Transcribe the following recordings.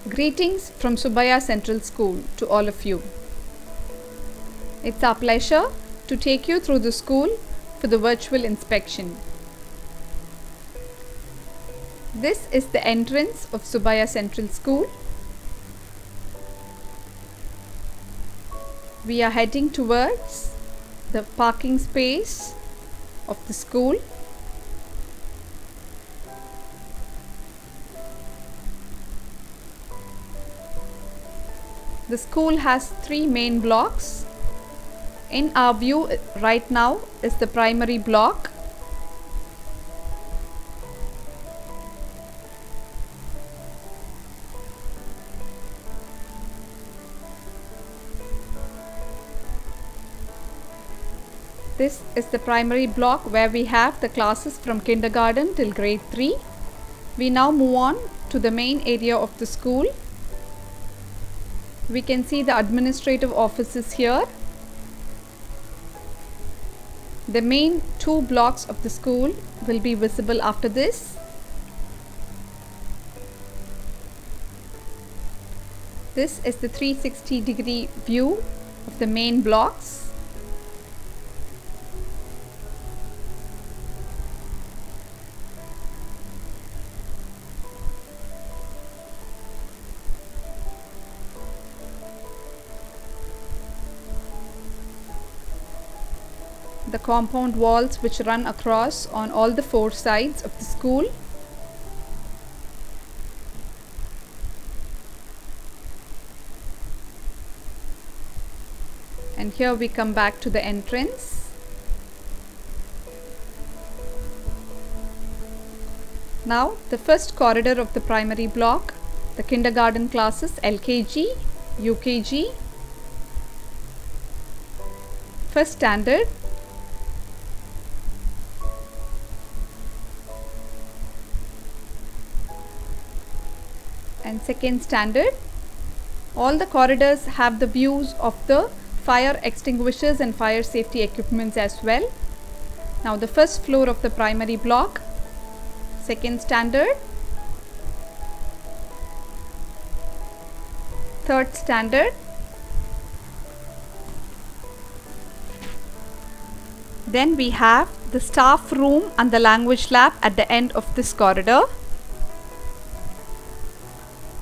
Greetings from Subaya Central School to all of you. It's our pleasure to take you through the school for the virtual inspection. This is the entrance of Subaya Central School. We are heading towards the parking space of the school. The school has 3 main blocks. In our view right now is the primary block. This is the primary block where we have the classes from kindergarten till grade 3. We now move on to the main area of the school. We can see the administrative offices here. The main 2 blocks of the school will be visible after this. This is the 360-degree view of the main blocks. The compound walls which run across on all the 4 sides of the school. And here we come back to the entrance. Now the first corridor of the primary block, the kindergarten classes LKG, UKG, first standard, and second standard. All the corridors have the views of the fire extinguishers and fire safety equipments as well. Now the first floor of the primary block, second standard, third standard, then we have the staff room and the language lab at the end of this corridor.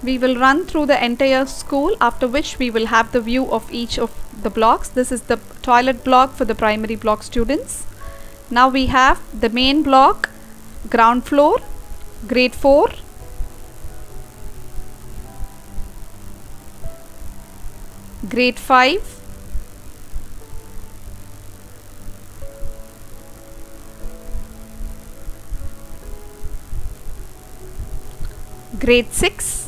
We will run through the entire school, after which we will have the view of each of the blocks. This is the toilet block for the primary block students. Now we have the main block, ground floor, grade 4, grade 5, grade 6.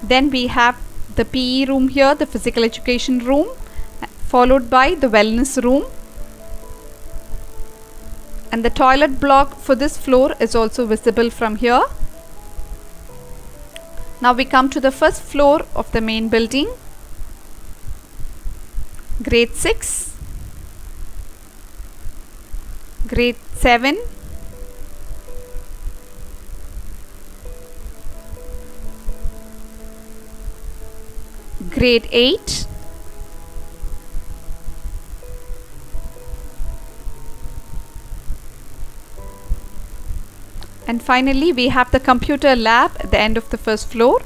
Then we have the PE room here, the physical education room, followed by the wellness room. And the toilet block for this floor is also visible from here. Now we come to the first floor of the main building, grade 6, grade 7, grade 8, and finally we have the computer lab at the end of the first floor.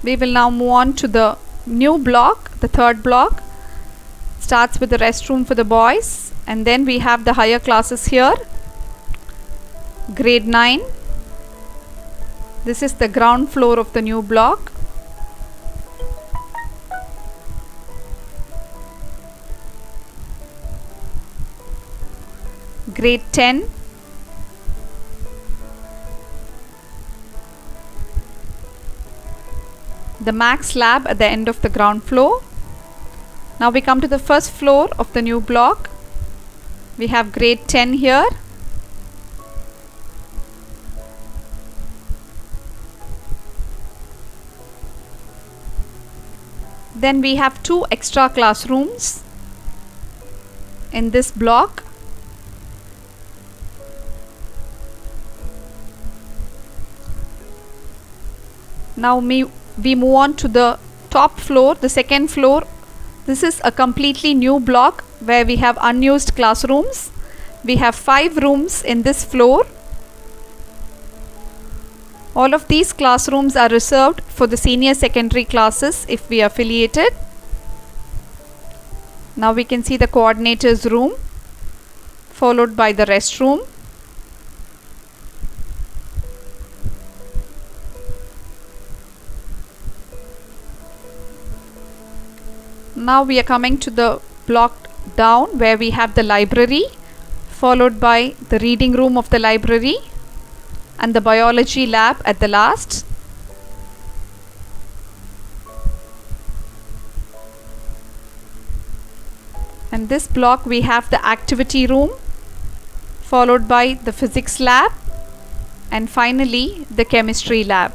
We will now move on to the new block, the third block. Starts with the restroom for the boys, and then we have the higher classes here, grade 9. This is the ground floor of the new block. Grade 10. The max lab at the end of the ground floor. Now we come to the first floor of the new block. We have grade 10 here. Then we have 2 extra classrooms in this block. Now we move on to the top floor, the second floor. This is a completely new block where we have unused classrooms. We have 5 rooms in this floor. All of these classrooms are reserved for the senior secondary classes if we are affiliated. Now we can see the coordinators room, followed by the restroom. Now we are coming to the block down where we have the library, followed by the reading room of the library and the biology lab at the last. And this block we have the activity room, followed by the physics lab and finally the chemistry lab.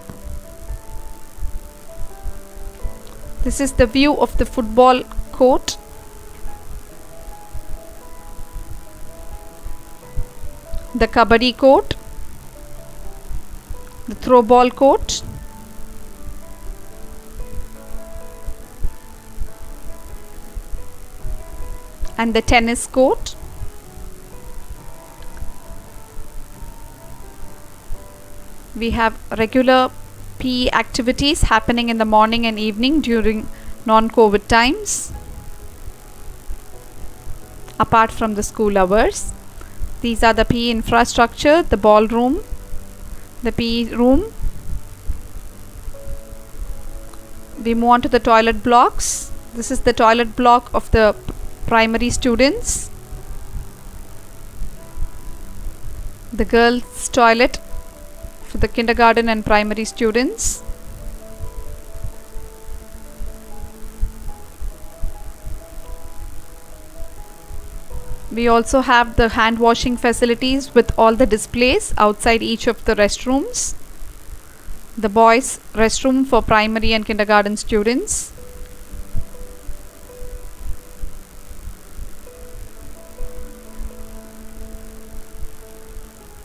This is the view of the football court. The kabaddi court, the throw ball court, and the tennis court. We have regular PE activities happening in the morning and evening during non-COVID times, apart from the school hours. These are the PE infrastructure, the ballroom, the PE room. We move on to the toilet blocks. This is the toilet block of the primary students. The girls' toilet for the kindergarten and primary students. We also have the hand washing facilities with all the displays outside each of the restrooms. The boys' restroom for primary and kindergarten students.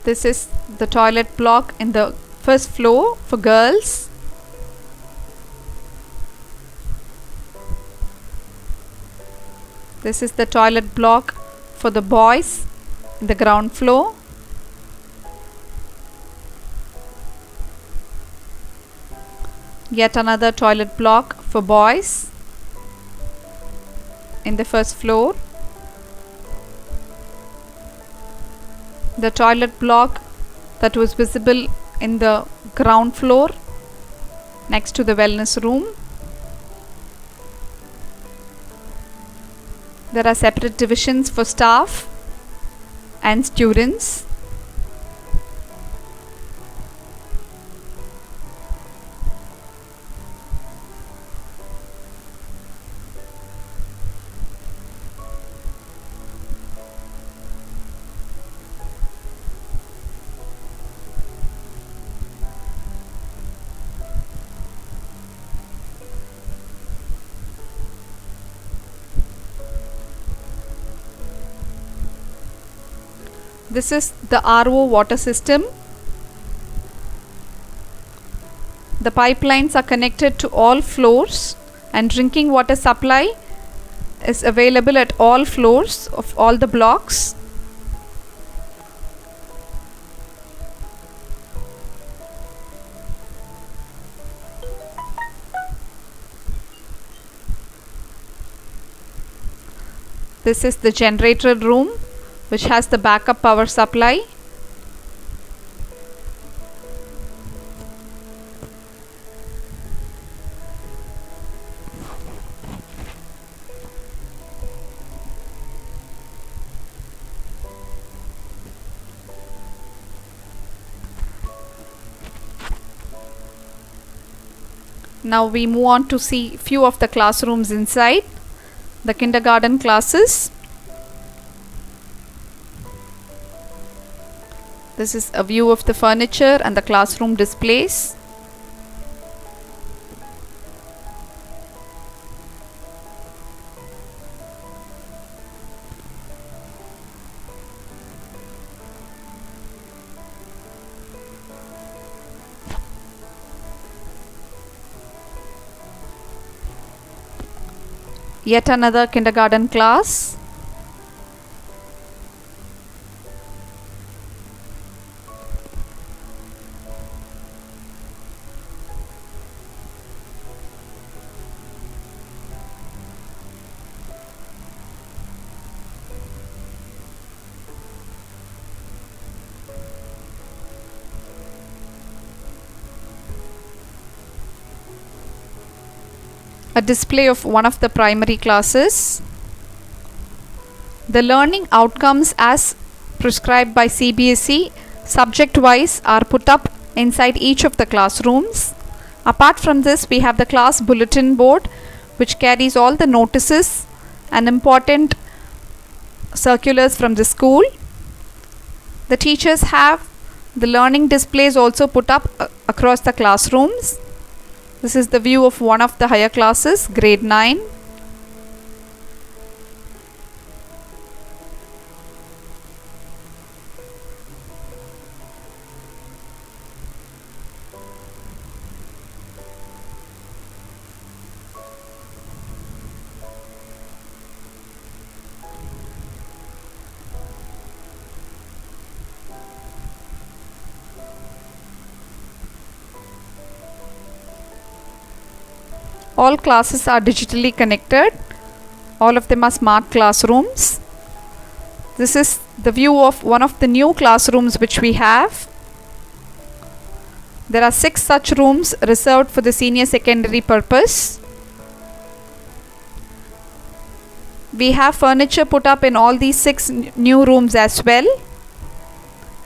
This is the toilet block in the first floor for girls. This is the toilet block for the boys in the ground floor. Yet another toilet block for boys in the first floor. The toilet block that was visible in the ground floor next to the wellness room. There are separate divisions for staff and students. This is the RO water system. The pipelines are connected to all floors and drinking water supply is available at all floors of all the blocks. This is the generator room, which has the backup power supply. Now we move on to see few of the classrooms inside the kindergarten classes. This is a view of the furniture and the classroom displays. Yet another kindergarten class. A display of one of the primary classes. The learning outcomes as prescribed by CBSE subject wise are put up inside each of the classrooms. Apart from this, we have the class bulletin board, which carries all the notices and important circulars from the school. The teachers have the learning displays also put up across the classrooms. This is the view of one of the higher classes, grade 9. All classes are digitally connected. All of them are smart classrooms. This is the view of one of the new classrooms which we have. There are 6 such rooms reserved for the senior secondary purpose. We have furniture put up in all these 6 new rooms as well.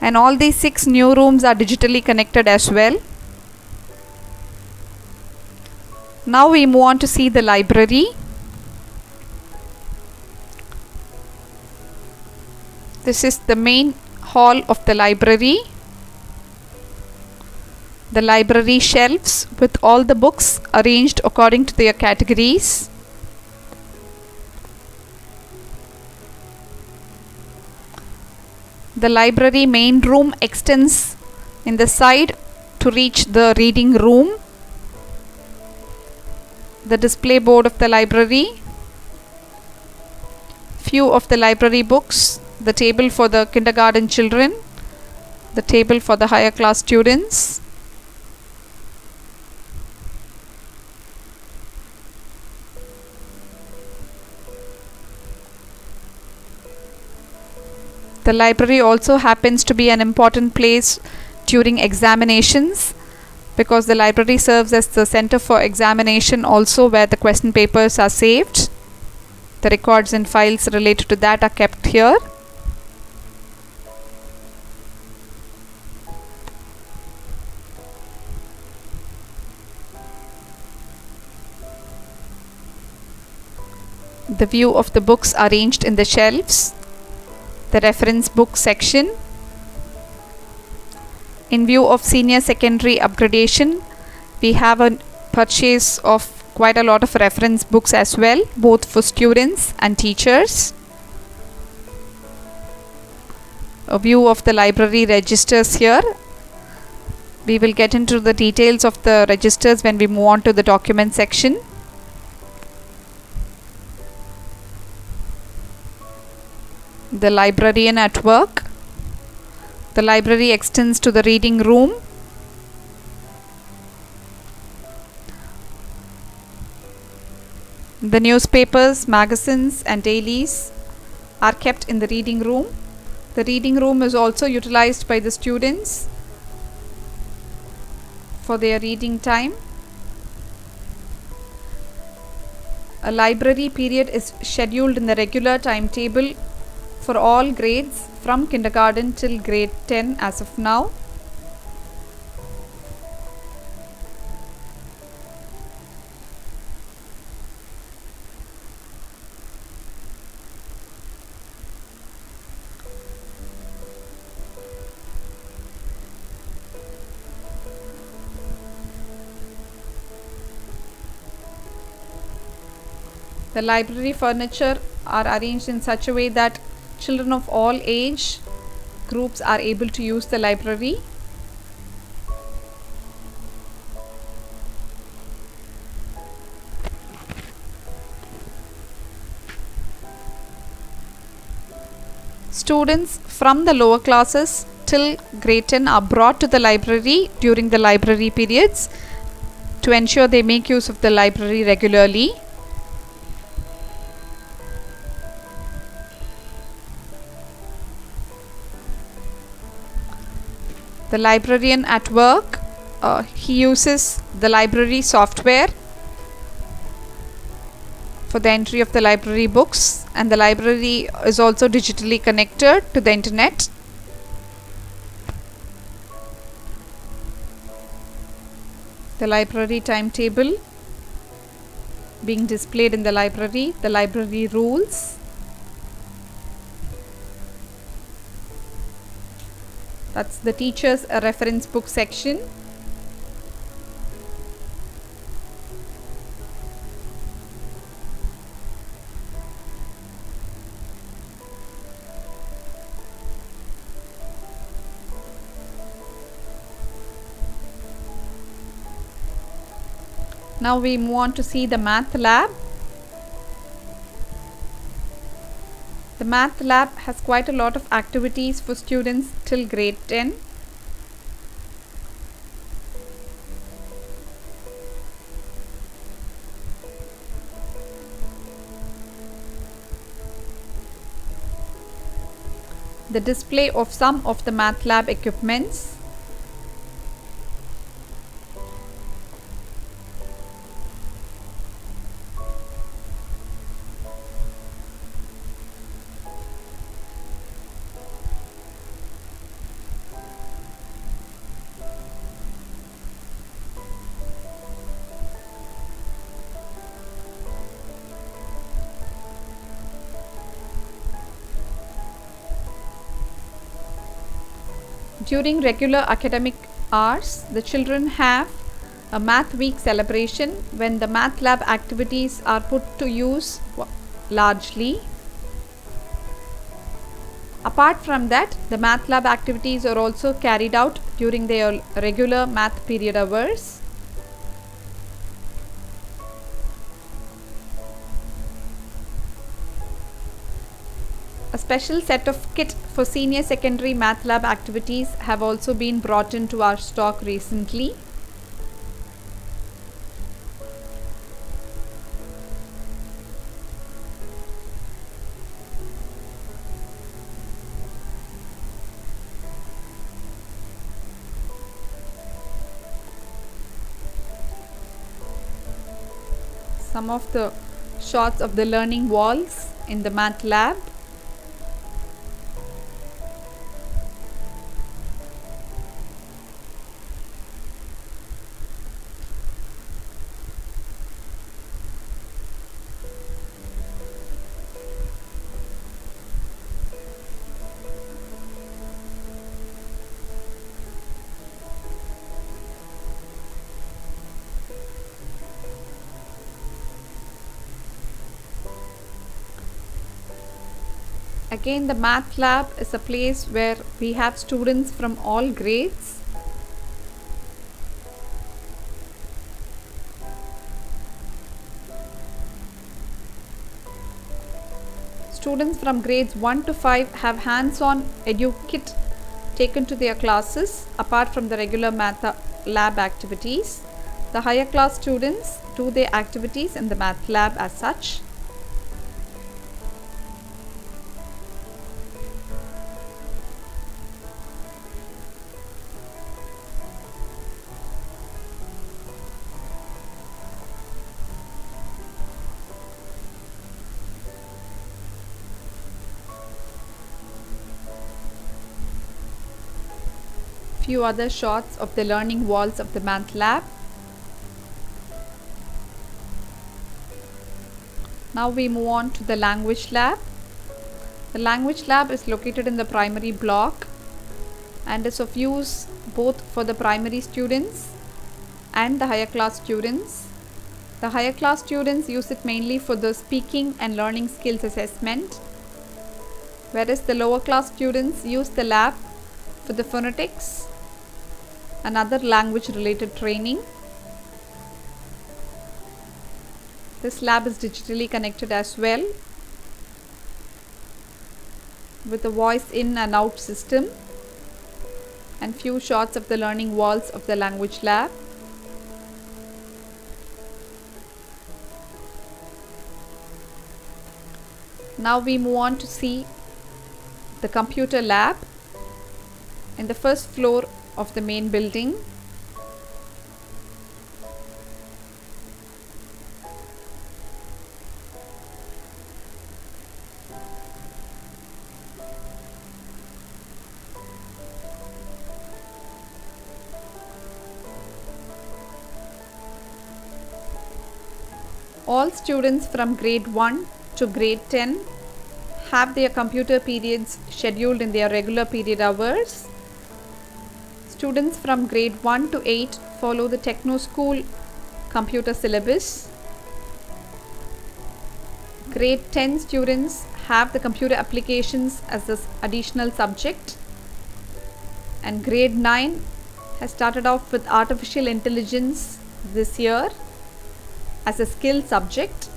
And all these 6 new rooms are digitally connected as well. Now we move on to see the library. This is the main hall of the library. The library shelves with all the books arranged according to their categories. The library main room extends in the side to reach the reading room. The display board of the library, few of the library books, the table for the kindergarten children, the table for the higher class students. The library also happens to be an important place during examinations, because the library serves as the center for examination also, where the question papers are saved. The records and files related to that are kept here. The view of the books arranged in the shelves. The reference book section. In view of senior secondary upgradation, we have a purchase of quite a lot of reference books as well, both for students and teachers. A view of the library registers here. We will get into the details of the registers when we move on to the document section. The librarian at work. The library extends to the reading room. The newspapers, magazines and dailies are kept in the reading room. The reading room is also utilized by the students for their reading time. A library period is scheduled in the regular timetable for all grades from kindergarten till grade 10 as of now. The library furniture are arranged in such a way that children of all age groups are able to use the library. Students from the lower classes till grade 10 are brought to the library during the library periods to ensure they make use of the library regularly. The librarian at work, he uses the library software for the entry of the library books, and the library is also digitally connected to the internet. The library timetable being displayed in the library rules. That's the teacher's reference book section. Now we move on to see the math lab. The math lab has quite a lot of activities for students till grade 10. The display of some of the math lab equipments. During regular academic hours, the children have a math week celebration when the math lab activities are put to use largely. Apart from that, the math lab activities are also carried out during their regular math period hours. A special set of kit for senior secondary math lab activities have also been brought into our stock recently. Some of the shots of the learning walls in the math lab. Again, the math lab is a place where we have students from all grades. Students from grades 1 to 5 have hands-on edu kit taken to their classes apart from the regular math lab activities. The higher class students do their activities in the math lab as such. Few other shots of the learning walls of the math lab. Now we move on to the language lab. The language lab is located in the primary block and is of use both for the primary students and the higher class students. The higher class students use it mainly for the speaking and learning skills assessment, whereas the lower class students use the lab for the phonetics and other language related training. This lab is digitally connected as well. with a voice in and out system, and few shots of the learning walls of the language lab. Now we move on to see the computer lab in the first floor of the main building. All students from grade 1 to grade 10 have their computer periods scheduled in their regular period hours. Students from grade 1 to 8 follow the Techno School computer syllabus. Grade 10 students have the computer applications as an additional subject, and grade 9 has started off with artificial intelligence this year as a skill subject.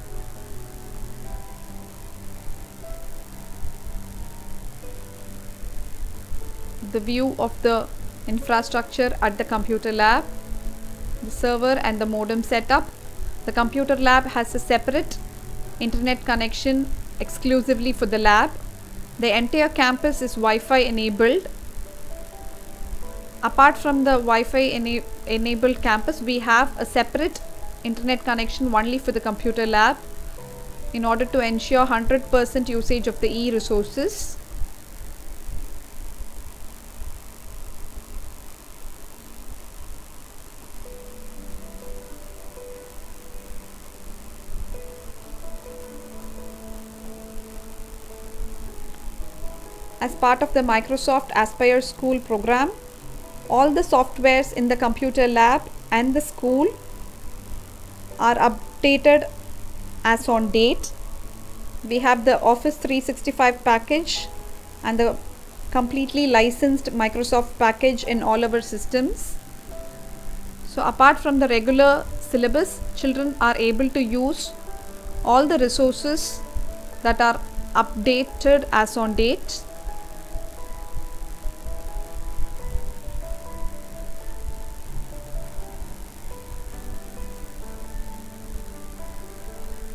The view of the infrastructure at the computer lab, the server and the modem setup. The computer lab has a separate internet connection exclusively for the lab. The entire campus is Wi-Fi enabled. Apart from the Wi-Fi enabled campus, we have a separate internet connection only for the computer lab in order to ensure 100% usage of the e-resources. As part of the Microsoft Aspire School program, all the softwares in the computer lab and the school are updated as on date. We have the Office 365 package and the completely licensed Microsoft package in all our systems. So apart from the regular syllabus, children are able to use all the resources that are updated as on date.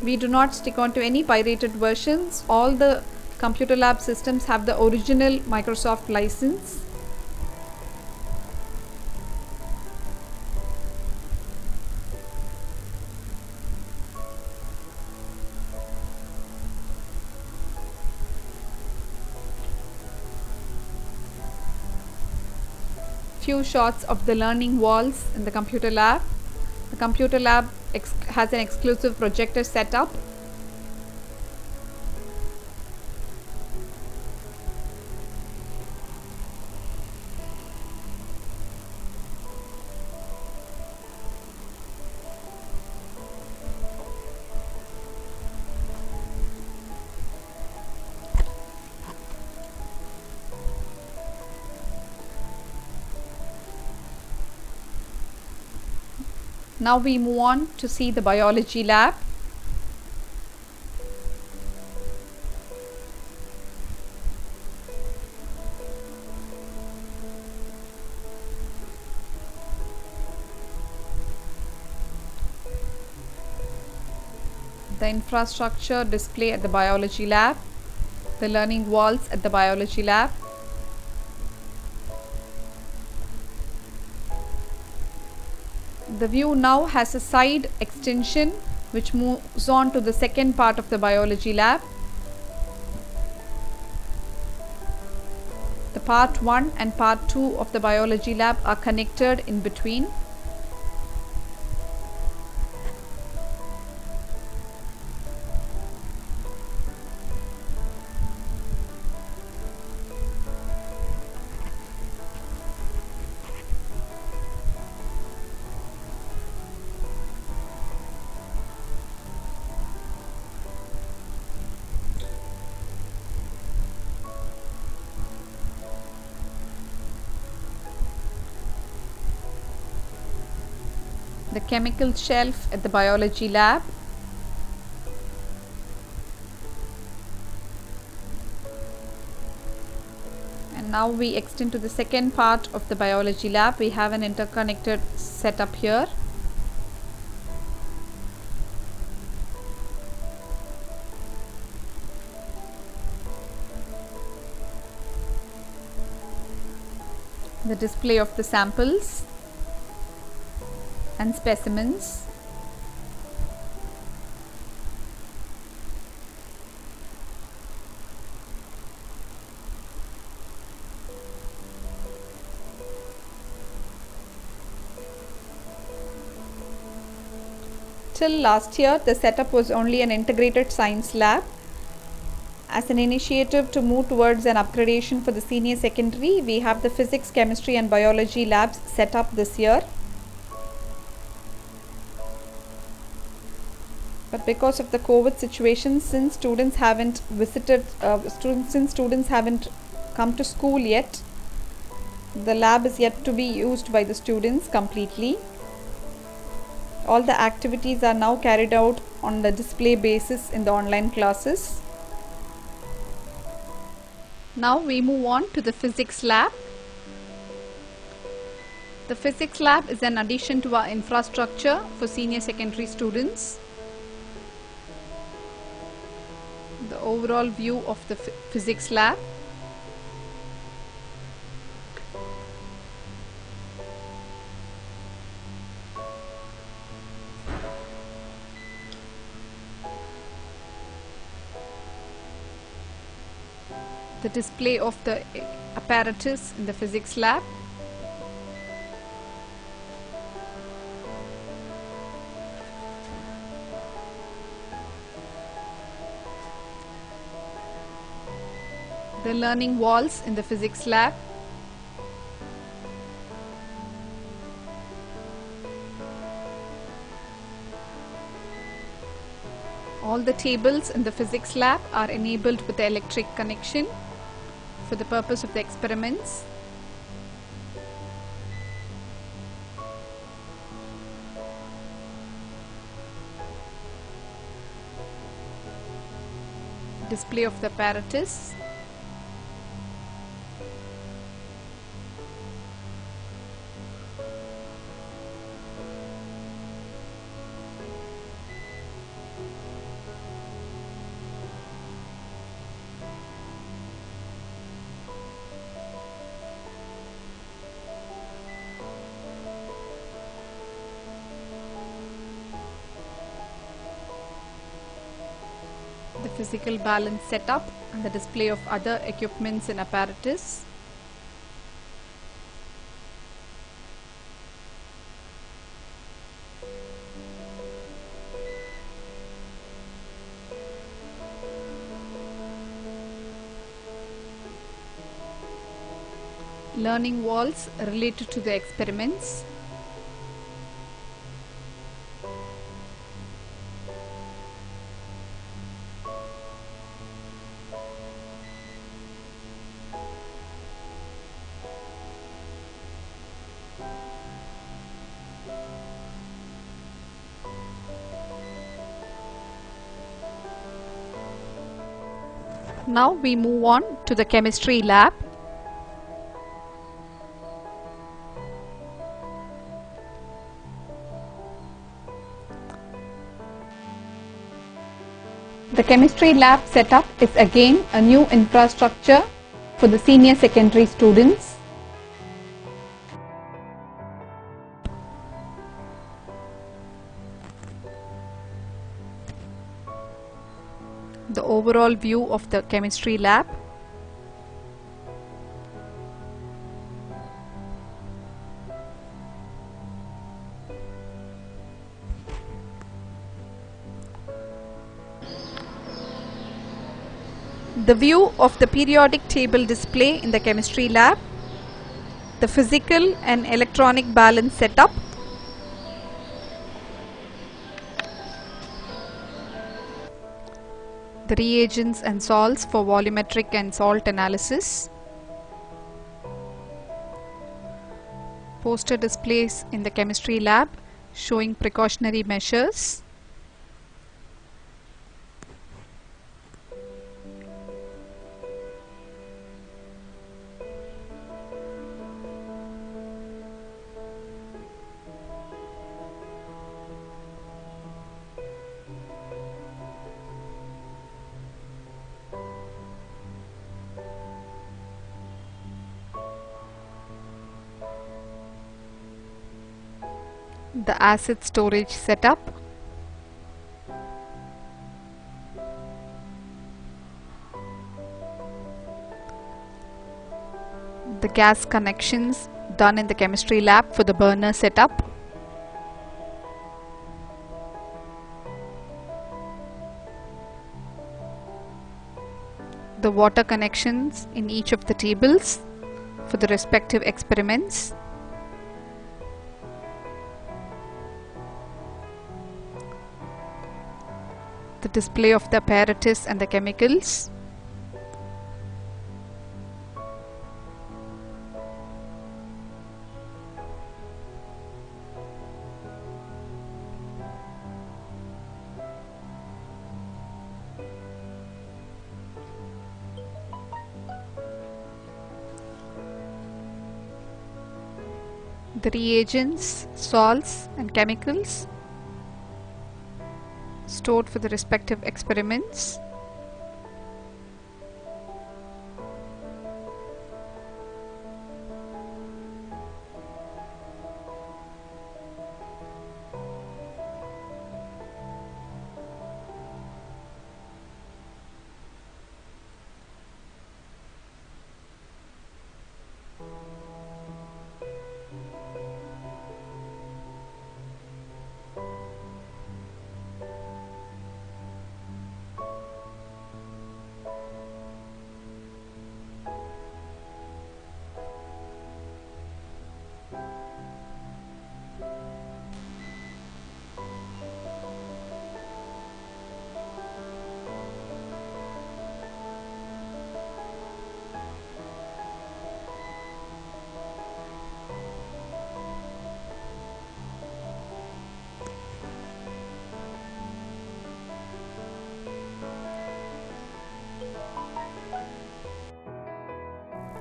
We do not stick on to any pirated versions. All the computer lab systems have the original Microsoft license. Few shots of the learning walls in the computer lab. The computer lab has an exclusive projector setup. Now we move on to see the biology lab. The infrastructure display at the biology lab, the learning walls at the biology lab. The view now has a side extension which moves on to the second part of the biology lab. The part 1 and part 2 of the biology lab are connected in between. The chemical shelf at the biology lab. Now we extend to the second part of the biology lab. We have an interconnected setup here. The display of the samples and specimens. Till last year, the setup was only an integrated science lab. As an initiative to move towards an upgradation for the senior secondary, we have the physics, chemistry and biology labs set up this year. But because of the COVID situation, since students haven't come to school yet, the lab is yet to be used by the students completely. All the activities are now carried out on the display basis in the online classes. Now we move on to the physics lab. The physics lab is an addition to our infrastructure for senior secondary students. The overall view of the physics lab. The display of the apparatus in the physics lab. The learning walls in the physics lab. All the tables in the physics lab are enabled with the electric connection for the purpose of the experiments. Display of the apparatus. The physical balance setup and the display of other equipments and apparatus. Learning walls related to the experiments. Now we move on to the chemistry lab. The chemistry lab setup is again a new infrastructure for the senior secondary students. The overall view of the chemistry lab. The view of the periodic table display in the chemistry lab. The physical and electronic balance setup. The reagents and salts for volumetric and salt analysis. Poster displays in the chemistry lab showing precautionary measures. the asset storage setup, the gas connections done in the chemistry lab for the burner setup, the water connections in each of the tables for the respective experiments, the display of the apparatus and the chemicals, the reagents, salts and chemicals stored for the respective experiments,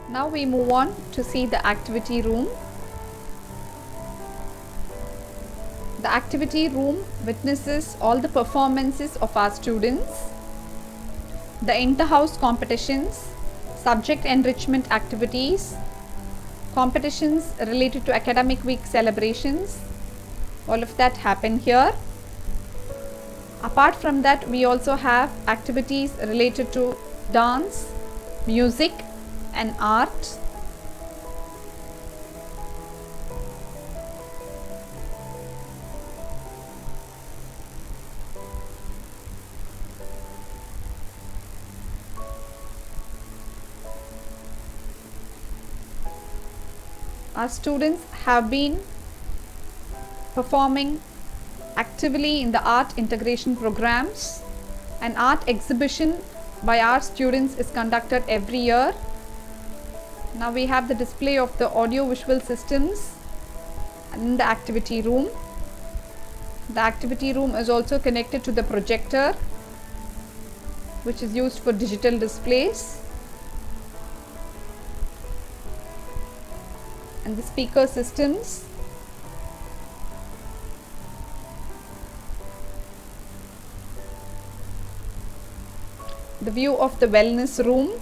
Now we move on to see the activity room. The activity room witnesses all the performances of our students, the inter-house competitions, subject enrichment activities, competitions related to academic week celebrations. All of that happen here. Apart from that, we also have activities related to dance, music and art. Our students have been performing actively in the art integration programs. An art exhibition by our students is conducted every year. Now we have the display of the audio visual systems in the activity room. The activity room is also connected to the projector, which is used for digital displays, and the speaker systems. The view of the wellness room.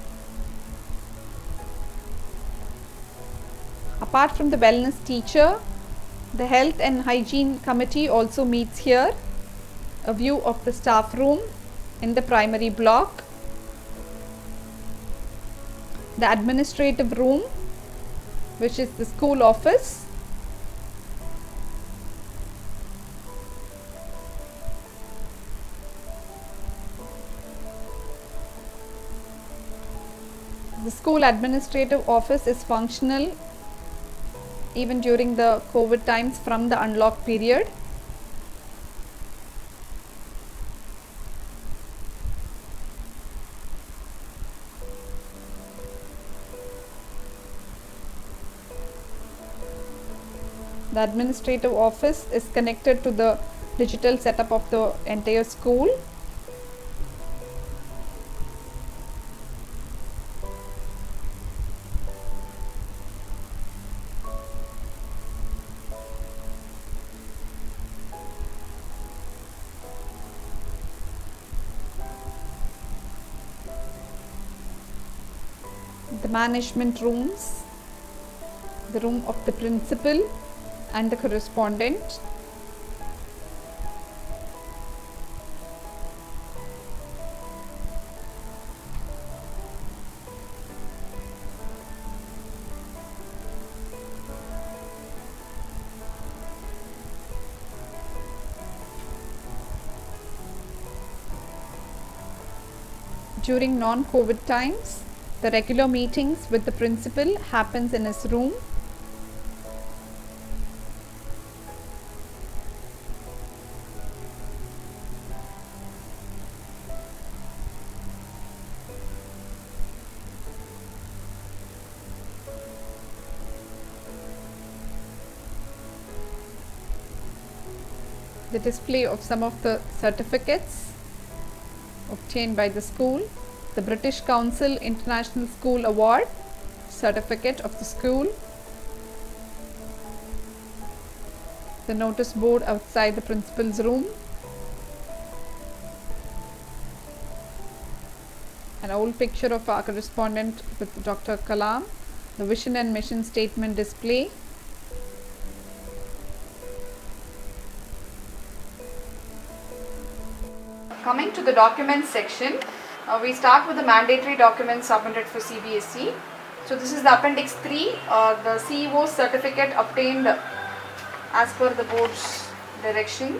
Apart from the wellness teacher, the health and hygiene committee also meets here. A view of the staff room in the primary block. The administrative room, which is the school office. The school administrative office is functional even during the COVID times from the unlock period. The administrative office is connected to the digital setup of the entire school. The management rooms, the room of the principal and the correspondent, during non-COVID times, the regular meetings with the principal happens in his room. The display of some of the certificates obtained by the school, the British Council International School Award, certificate of the school, the notice board outside the principal's room, an old picture of our correspondent with Dr. Kalam, the vision and mission statement display, Coming to the documents section, we start with the mandatory documents submitted for CBSE. So this is the appendix 3, the CEO's certificate obtained as per the board's direction.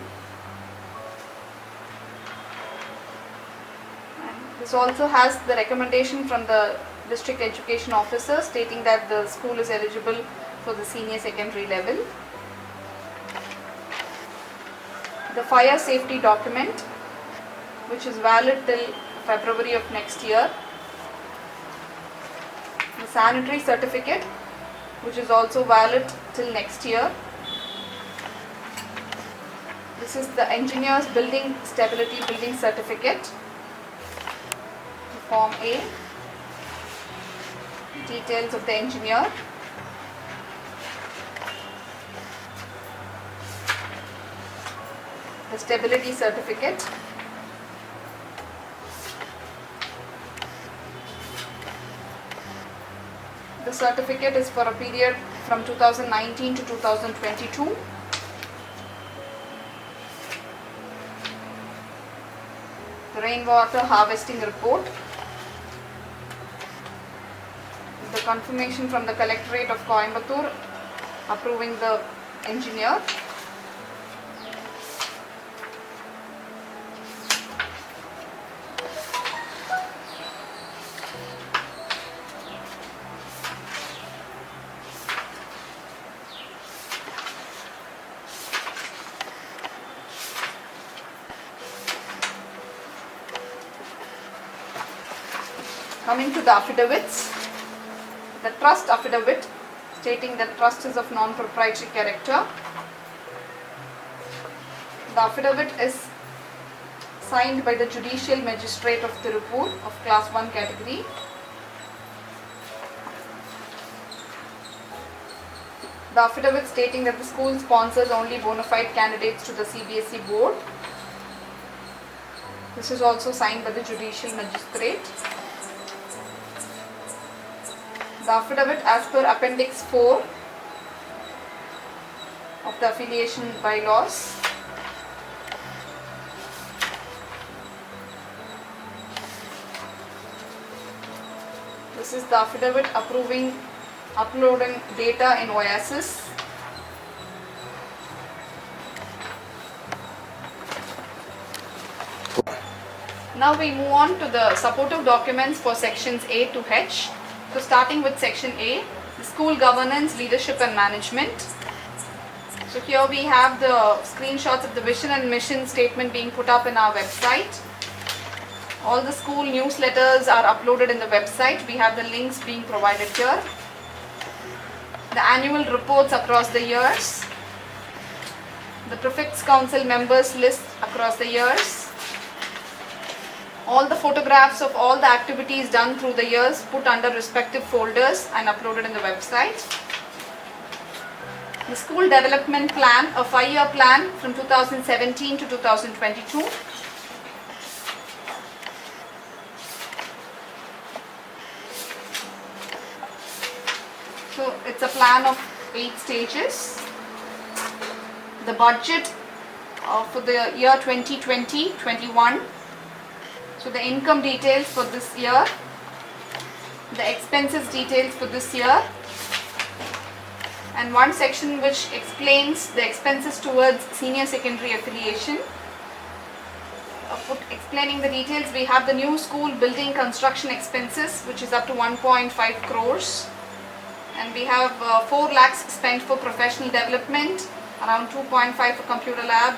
And this also has the recommendation from the district education officer stating that the school is eligible for the senior secondary level. The fire safety document, which is valid till February of next year. The sanitary certificate, which is also valid till next year. This is the engineer's building stability building certificate, Form A. Details of the engineer. The stability certificate. The certificate is for a period from 2019 to 2022. The rainwater harvesting report. The confirmation from the Collectorate of Coimbatore approving the engineer. Coming to the affidavits, the trust affidavit stating that trust is of non-proprietary character. The affidavit is signed by the Judicial Magistrate of Tirupur of Class 1 category. The affidavit stating that the school sponsors only bona fide candidates to the CBSE board. This is also signed by the Judicial Magistrate. The affidavit as per Appendix 4 of the affiliation bylaws. This is the affidavit approving uploading data in OASIS. Now we move on to the supportive documents for sections A to H. So starting with section A, the school governance, leadership and management. So here we have the screenshots of the vision and mission statement being put up in our website. All the school newsletters are uploaded in the website. We have the links being provided here. The annual reports across the years. The prefects council members list across the years. All the photographs of all the activities done through the years put under respective folders and uploaded in the website. The school development plan, a 5-year plan from 2017 to 2022. So it's a plan of 8 stages. The budget for the year 2020-21. So the income details for this year, the expenses details for this year, and one section which explains the expenses towards senior secondary affiliation. explaining the details, we have the new school building construction expenses, which is up to 1.5 crores. And we have 4 lakhs spent for professional development, around 2.5 for computer lab,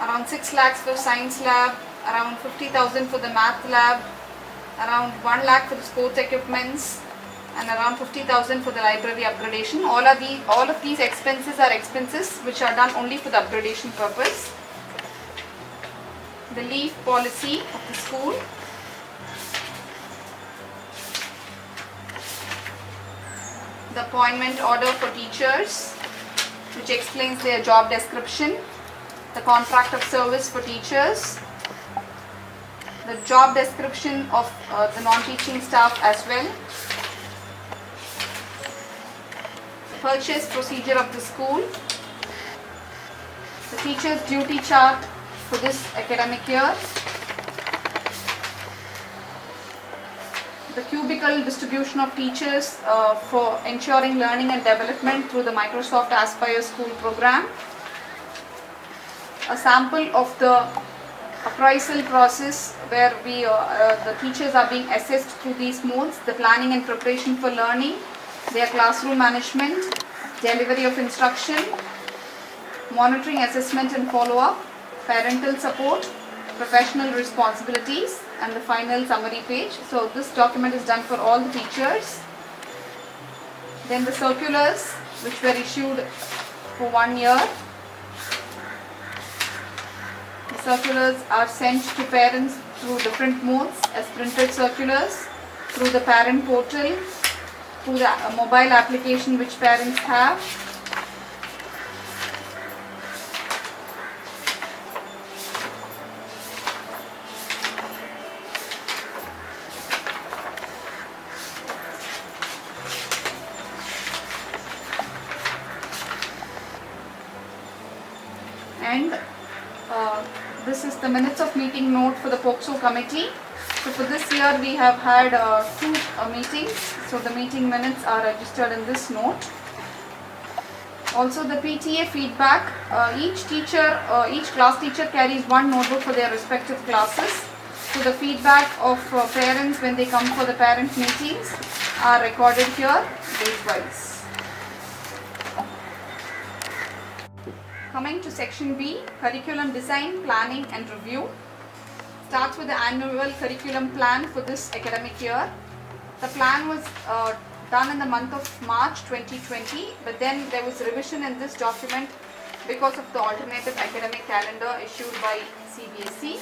around 6 lakhs for science lab, around 50,000 for the math lab, around 1 lakh for the sports equipments, and around 50,000 for the library upgradation. All of these expenses are expenses which are done only for the upgradation purpose. The leave policy of the school. The appointment order for teachers, which explains their job description. The contract of service for teachers. The job description of the non-teaching staff as well. The purchase procedure of the school. The teacher's duty chart for this academic year. The cubicle distribution of teachers for ensuring learning and development through the Microsoft Aspire School program. A sample of the appraisal process where the teachers are being assessed through these modes: the planning and preparation for learning, their classroom management, delivery of instruction, monitoring, assessment and follow-up, parental support, professional responsibilities, and the final summary page. So this document is done for all the teachers. Then the circulars, which were issued for 1 year. The circulars are sent to parents through different modes as printed circulars, through the parent portal, through the mobile application which parents have. And this is the minutes of meeting note for the POCSO committee. So for this year we have had 2 meetings. So the meeting minutes are registered in this note. Also the PTA feedback. Each class teacher carries 1 notebook for their respective classes. So the feedback of parents when they come for the parent meetings are recorded here date-wise. Coming to section B, curriculum design, planning and review. Starts with the annual curriculum plan for this academic year. The plan was done in the month of March 2020, but then there was revision in this document because of the alternative academic calendar issued by CBSE.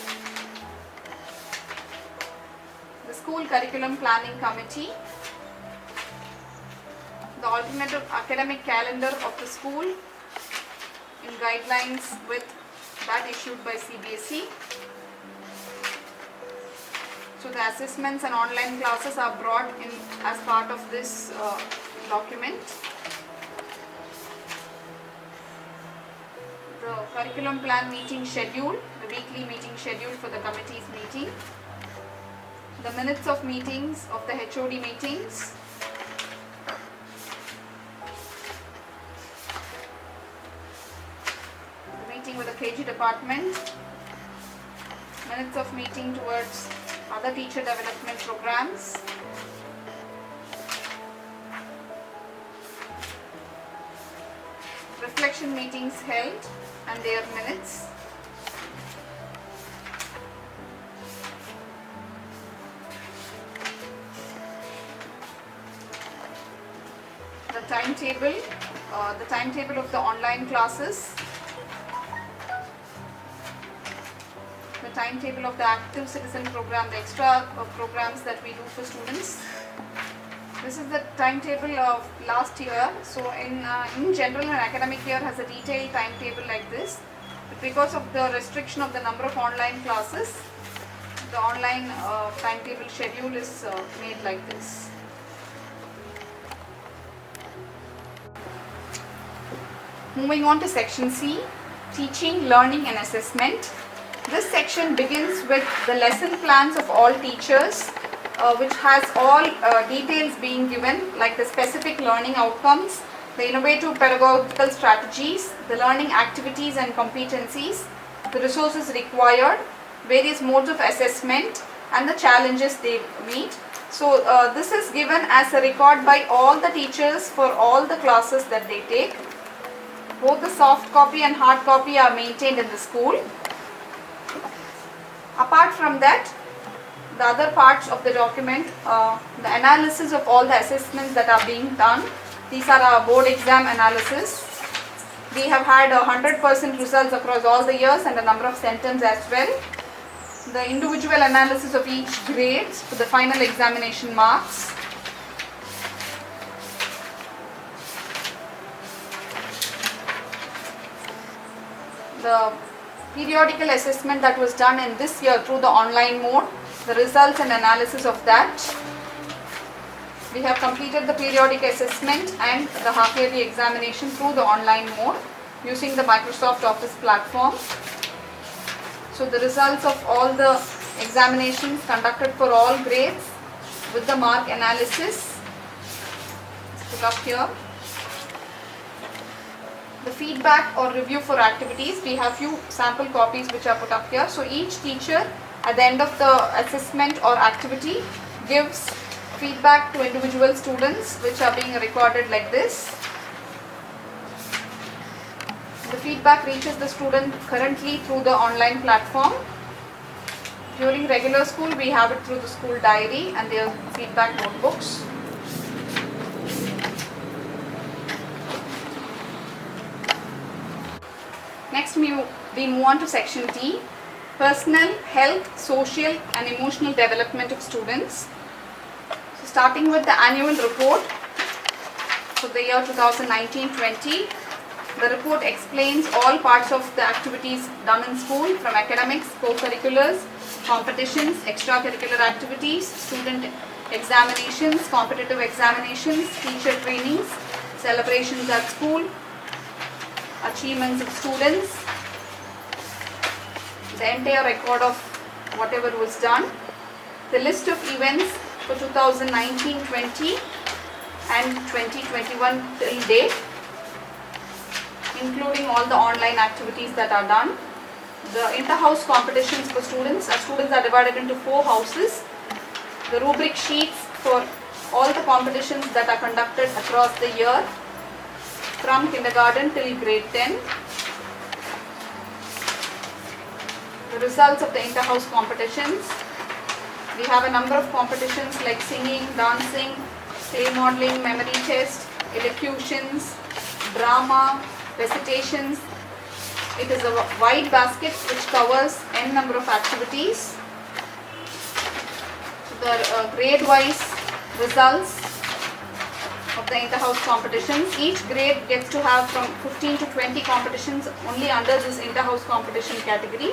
The school curriculum planning committee. The alternative academic calendar of the school in guidelines with that issued by CBSE. So the assessments and online classes are brought in as part of this document. The curriculum plan meeting schedule, the weekly meeting schedule for the committee's meeting. The minutes of meetings of the HOD meetings. With the KG department, minutes of meeting towards other teacher development programs, reflection meetings held and their minutes, the timetable of the online classes, the timetable of the active citizen program, the extra programs that we do for students. This is the timetable of last year. So in general, an academic year has a detailed timetable like this. But because of the restriction of the number of online classes, the online timetable schedule is made like this. Moving on to section C, teaching, learning and assessment. This section begins with the lesson plans of all teachers, which has all details being given, like the specific learning outcomes, the innovative pedagogical strategies, the learning activities and competencies, the resources required, various modes of assessment and the challenges they meet. So this is given as a record by all the teachers for all the classes that they take. Both the soft copy and hard copy are maintained in the school. Apart from that, the other parts of the document, the analysis of all the assessments that are being done. These are our board exam analysis. We have had 100% results across all the years and a number of centums as well. The individual analysis of each grades for the final examination marks. The periodical assessment that was done in this year through the online mode, the results and analysis of that. We have completed the periodic assessment and the half-yearly examination through the online mode using the Microsoft Office platform. So the results of all the examinations conducted for all grades with the mark analysis is put up here. The feedback or review for activities, we have few sample copies which are put up here. So each teacher at the end of the assessment or activity gives feedback to individual students which are being recorded like this. The feedback reaches the student currently through the online platform. During regular school, we have it through the school diary and their feedback notebooks. Next, we move on to section D, personal, health, social and emotional development of students. So starting with the annual report for the year 2019-20. The report explains all parts of the activities done in school, from academics, co-curriculars, competitions, extracurricular activities, student examinations, competitive examinations, teacher trainings, celebrations at school, achievements of students, the entire record of whatever was done, the list of events for 2019-20 and 2021 till date, including all the online activities that are done. The inter-house competitions for students. Our students are divided into 4 houses. The rubric sheets for all the competitions that are conducted across the year from kindergarten till grade 10. The results of the inter-house competitions. We have a number of competitions like singing, dancing, play modeling, memory test, elocutions, drama, recitations. It is a wide basket which covers n number of activities. The grade-wise results of the inter-house competitions. Each grade gets to have from 15 to 20 competitions only under this inter-house competition category.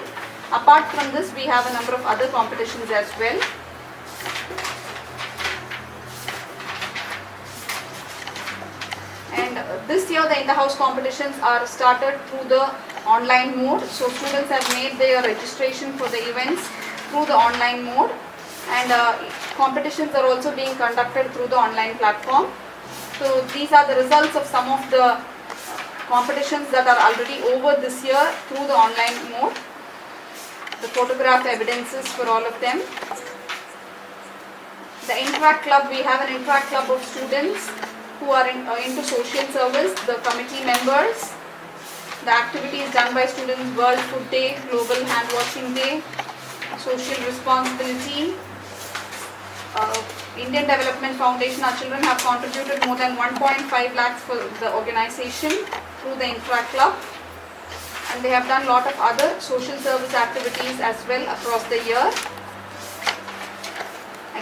Apart from this, we have a number of other competitions as well. And this year the inter-house competitions are started through the online mode. So students have made their registration for the events through the online mode, and competitions are also being conducted through the online platform. So these are the results of some of the competitions that are already over this year through the online mode. The photograph evidences for all of them. The Interact Club, we have an Interact Club of students who are into social service, the committee members. The activities done by students: World Food Day, Global Hand Washing Day, Social Responsibility, Indian Development Foundation. Our children have contributed more than 1.5 lakhs for the organization through the Interact Club, and they have done a lot of other social service activities as well across the year.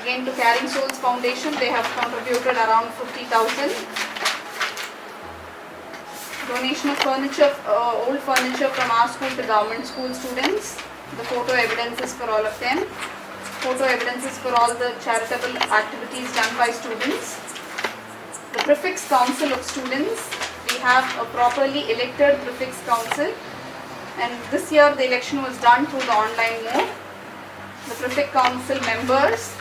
Again, to Caring Souls Foundation, they have contributed around 50,000. Donation of furniture, old furniture from our school to government school students. The photo evidences for all of them. Photo evidences for all the charitable activities done by students. The Prefix Council of Students. We have a properly elected Prefix Council, and this year the election was done through the online mode. The Prefix Council members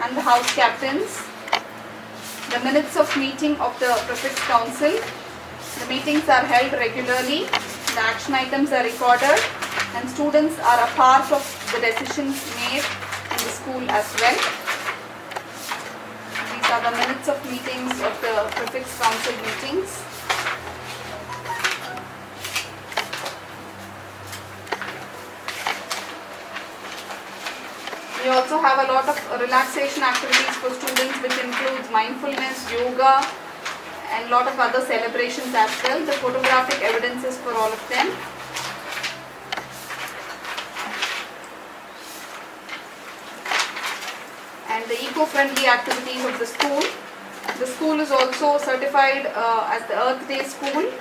and the house captains. The minutes of meeting of the Prefix Council. The meetings are held regularly. The action items are recorded. and students are a part of the decisions made in the school as well. These are the minutes of meetings of the prefects council meetings. We also have a lot of relaxation activities for students, which includes mindfulness, yoga, and a lot of other celebrations as well. The photographic evidences for all of them. And the eco-friendly activities of the school. The school is also certified as the Earth Day School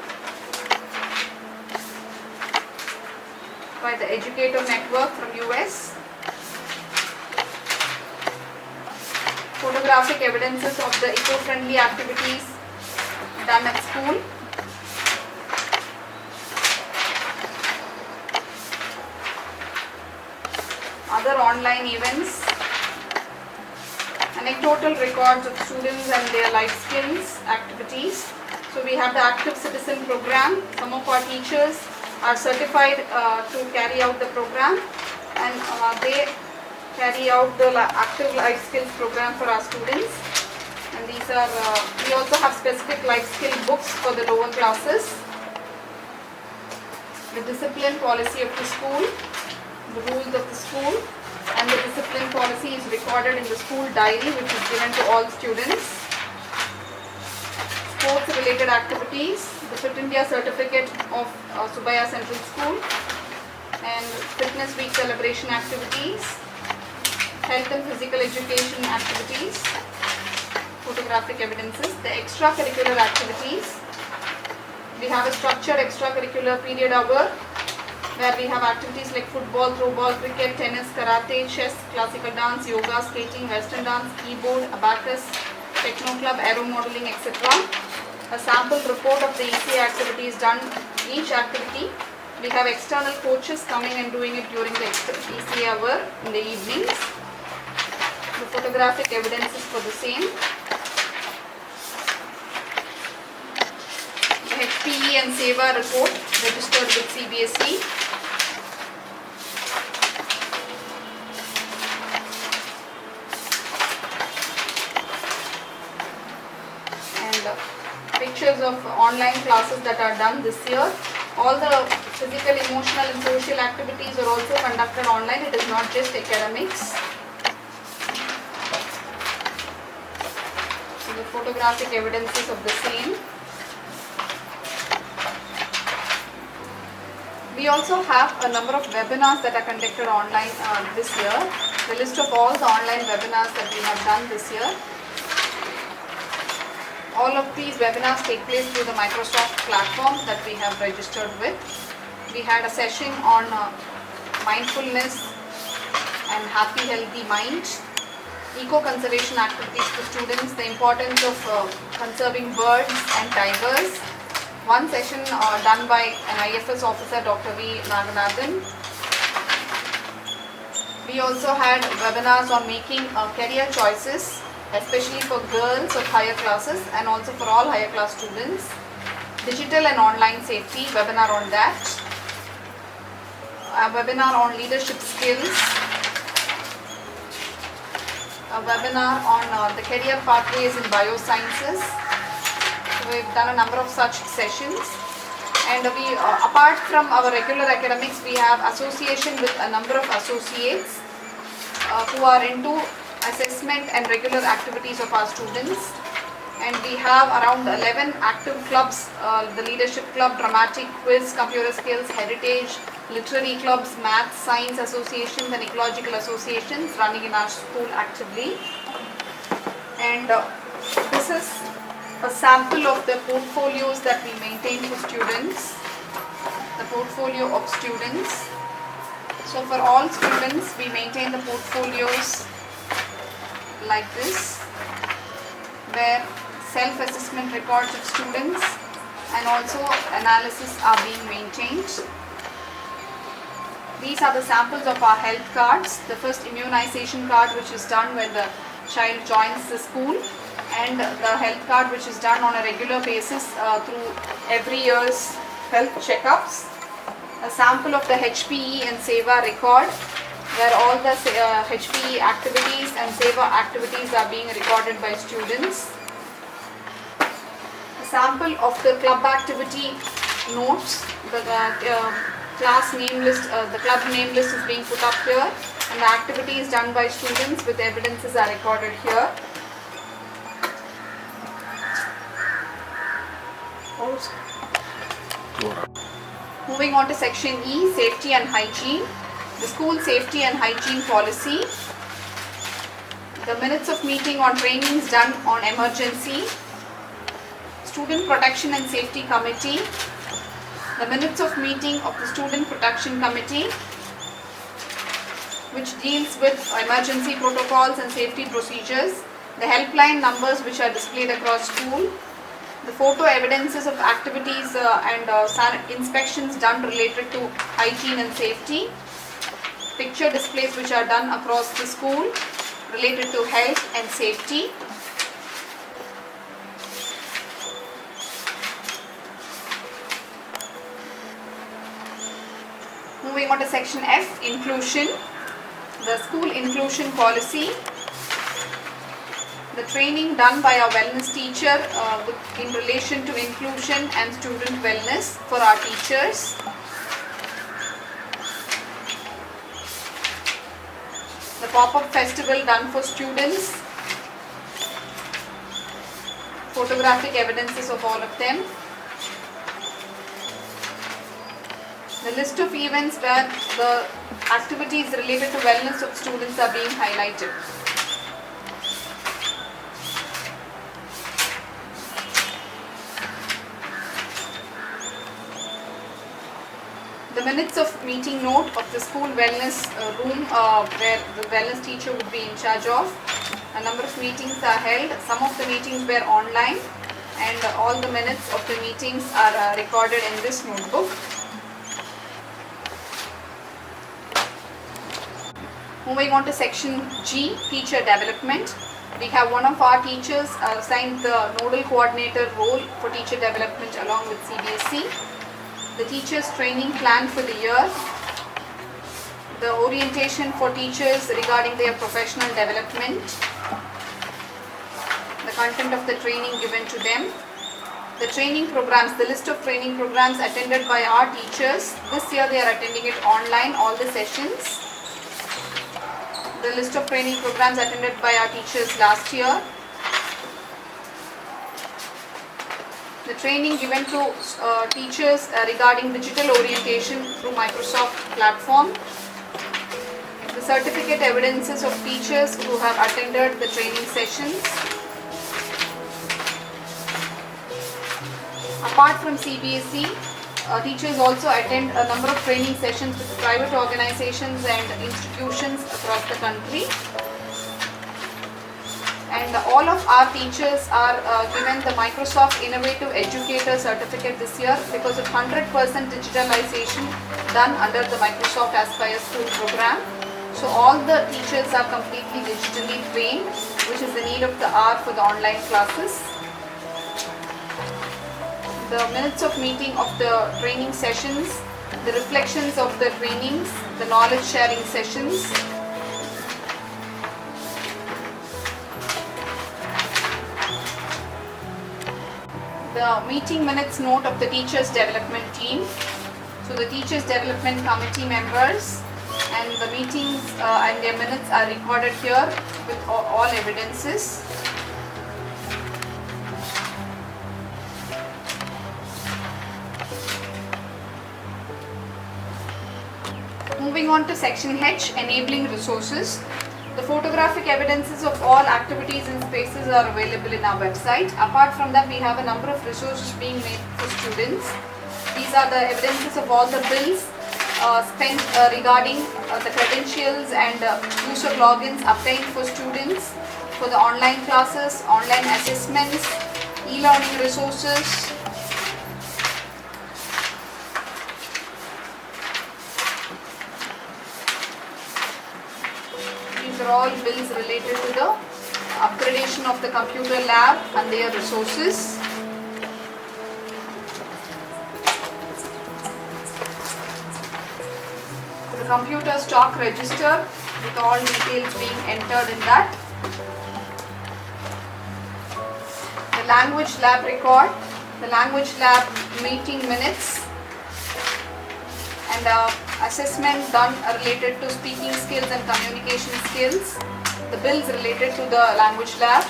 by the Educator Network from US. Photographic evidences of the eco-friendly activities done at school. Other online events. Anecdotal records of students and their life skills activities. So we have the Active Citizen program. Some of our teachers are certified to carry out the program, and they carry out the active life skills program for our students. And these are, we also have specific life skill books for the lower classes. The discipline policy of the school, the rules of the school, and the discipline policy is recorded in the school diary, which is given to all students. Sports related activities, the Fit India certificate of Subaya Central School, and Fitness Week celebration activities, health and physical education activities, photographic evidences, the extracurricular activities. We have a structured extracurricular period hour where we have activities like football, throwball, cricket, tennis, karate, chess, classical dance, yoga, skating, western dance, keyboard, abacus, techno club, aero modeling, etc. A sample report of the ECA activities done each activity. We have external coaches coming and doing it during the ECA hour in the evenings. The photographic evidences for the same. The HPE and SEVA report registered with CBSE. And pictures of online classes that are done this year. All the physical, emotional and social activities are also conducted online. It is not just academics. The photographic evidences of the same. We also have a number of webinars that are conducted online this year. The list of all the online webinars that we have done this year. All of these webinars take place through the Microsoft platform that we have registered with. We had a session on mindfulness and happy healthy mind. Eco-conservation activities for students, the importance of conserving birds and tigers. One session done by an IFS officer, Dr. V. Naganathan. We also had webinars on making career choices, especially for girls of higher classes and also for all higher class students. Digital and online safety, webinar on that. A webinar on leadership skills. A webinar on the career pathways in biosciences. So we've done a number of such sessions, and we apart from our regular academics, we have association with a number of associates who are into assessment and regular activities of our students. And we have around 11 active clubs, the leadership club, dramatic, quiz, computer skills, heritage, literary clubs, maths, science associations and ecological associations running in our school actively. And this is a sample of the portfolios that we maintain for students, the portfolio of students. So for all students, we maintain the portfolios like this, where self-assessment records of students and also analysis are being maintained. These are the samples of our health cards. The first immunization card, which is done when the child joins the school, and the health card which is done on a regular basis through every year's health checkups. a sample of the HPE and SEVA record, where all the HPE activities and SEVA activities are being recorded by students. A sample of the club activity notes, the class name list, the club name list is being put up here, and the activities done by students with evidences are recorded here. Moving on to section E, safety and hygiene. The school safety and hygiene policy. The minutes of meeting on trainings done on emergency. Student protection and safety committee. The minutes of meeting of the student protection committee, which deals with emergency protocols and safety procedures. The helpline numbers which are displayed across school. The photo evidences of activities and inspections done related to hygiene and safety. Picture displays which are done across the school related to health and safety. Moving on to section F, inclusion. The school inclusion policy. The training done by our wellness teacher in relation to inclusion and student wellness for our teachers. The pop-up festival done for students. Photographic evidences of all of them. The list of events where the activities related to wellness of students are being highlighted. The minutes of meeting note of the school wellness room where the wellness teacher would be in charge of. A number of meetings are held. Some of the meetings were online, and all the minutes of the meetings are recorded in this notebook. Moving on to section G, teacher development. We have one of our teachers assigned the nodal coordinator role for teacher development along with CBSE. The teachers training plan for the year. The orientation for teachers regarding their professional development. The content of the training given to them. The training programs, the list of training programs attended by our teachers. This year they are attending it online, all the sessions. The list of training programs attended by our teachers last year. The training given to teachers regarding digital orientation through Microsoft platform. The certificate evidences of teachers who have attended the training sessions. Apart from CBSE, teachers also attend a number of training sessions with private organizations and institutions across the country. And all of our teachers are given the Microsoft Innovative Educator certificate this year because of 100% digitalization done under the Microsoft Aspire School program. So all the teachers are completely digitally trained, which is the need of the hour for the online classes. The minutes of meeting of the training sessions, the reflections of the trainings, the knowledge sharing sessions. The meeting minutes note of the teachers development team. So the teachers development committee members and the meetings and their minutes are recorded here with all evidences. Moving on to section H, enabling resources. The photographic evidences of all activities and spaces are available in our website. Apart from that, we have a number of resources being made for students. These are the evidences of all the bills spent regarding the credentials and use of logins obtained for students for the online classes, online assessments, e-learning resources. These are all bills related to the upgradation of the computer lab and their resources. computer stock register with all details being entered in that. The language lab record, the language lab meeting minutes, and assessment done related to speaking skills and communication skills. The bills related to the language lab.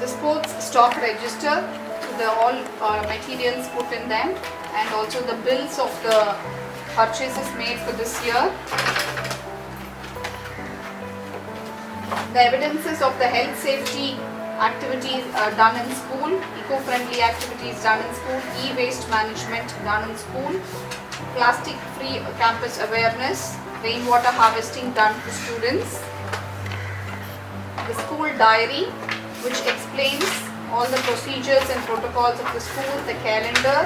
The sports stock register, the all materials put in them, and also the bills of the purchases made for this year. The evidences of the health safety activities done in school, eco-friendly activities done in school, e-waste management done in school, plastic-free campus awareness, rainwater harvesting done to students. The school diary, which explains all the procedures and protocols of the school, the calendar,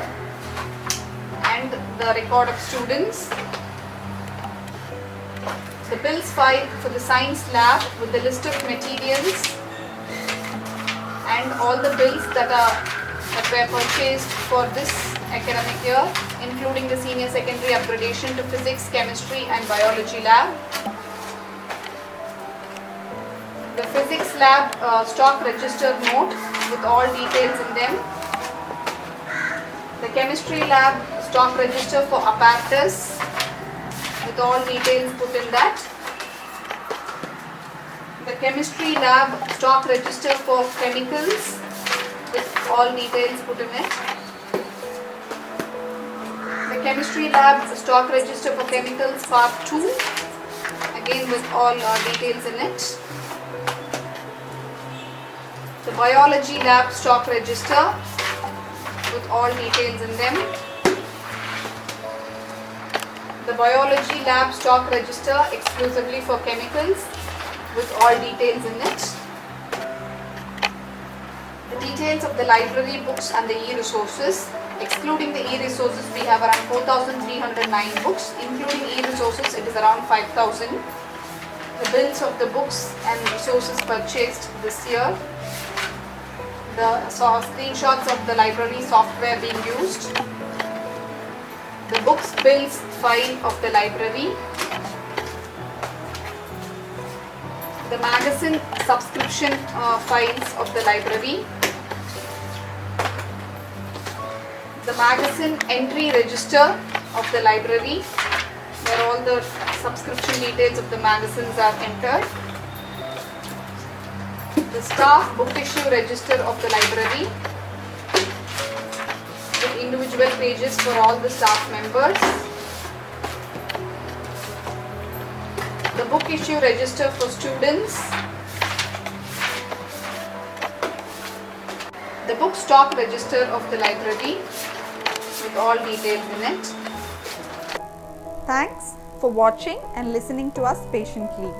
and the record of students. The bills file for the science lab with the list of materials and all the bills that were purchased for this academic year, including the senior secondary upgradation to physics, chemistry, and biology lab. The physics lab stock register note with all details in them. The chemistry lab stock register for apparatus with all details put in that. The chemistry lab stock register for chemicals with all details put in it. The chemistry lab stock register for chemicals part 2, again with all details in it. The biology lab stock register with all details in them. The biology lab stock register exclusively for chemicals with all details in it. The details of the library books and the e-resources. Excluding the e-resources, we have around 4,309 books. Including e-resources, it is around 5,000. The bills of the books and resources purchased this year. The screenshots of the library software being used. The books bills file of the library. The magazine subscription files of the library. The magazine entry register of the library, where all the subscription details of the magazines are entered. The staff book issue register of the library with individual pages for all the staff members. The book issue register for students. The book stock register of the library with all details in it. Thanks for watching and listening to us patiently.